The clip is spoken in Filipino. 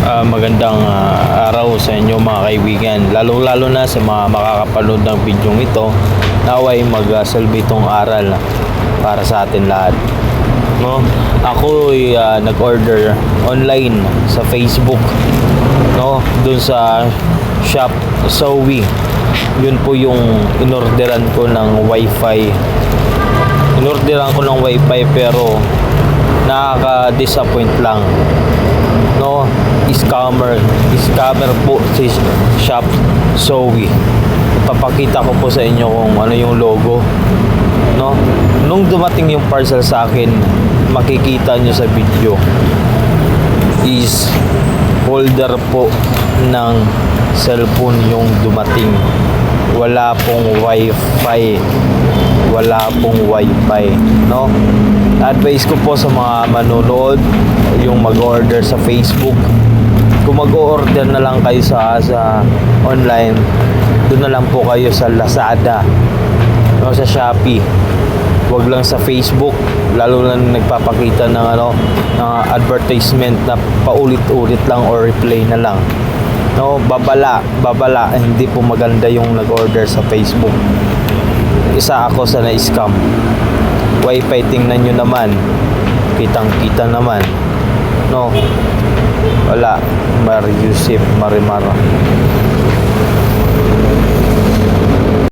Magandang araw sa inyo mga kaibigan, lalo na sa mga makakapanood ng video ito. Naway magsalbi itong aral para sa atin lahat, no? Ako ay nag-order online sa Facebook, no? Doon sa shop Zowie. Yun po yung inorderan ko ng wifi. Pero nakaka-disappoint lang, no? Scammer po si shop Zowie. Ipapakita ko po sa inyo kung ano yung logo, no? Nung dumating yung parcel sa akin, makikita nyo sa video, is holder po ng cellphone yung dumating. Wala pong wifi, no? Advice ko po sa mga manonood, yung mag-order sa Facebook, kung mag-order na lang kayo sa online, doon na lang po kayo sa Lazada, no, sa Shopee. Wag lang sa Facebook, lalo na nagpapakita ng ng advertisement na paulit-ulit lang or replay na lang, no? Babala, hindi po maganda yung nag-order sa Facebook. Isa ako sa na-scam. Wifi, tingnan nyo naman, kitang-kita naman, no? Wala, Marimar.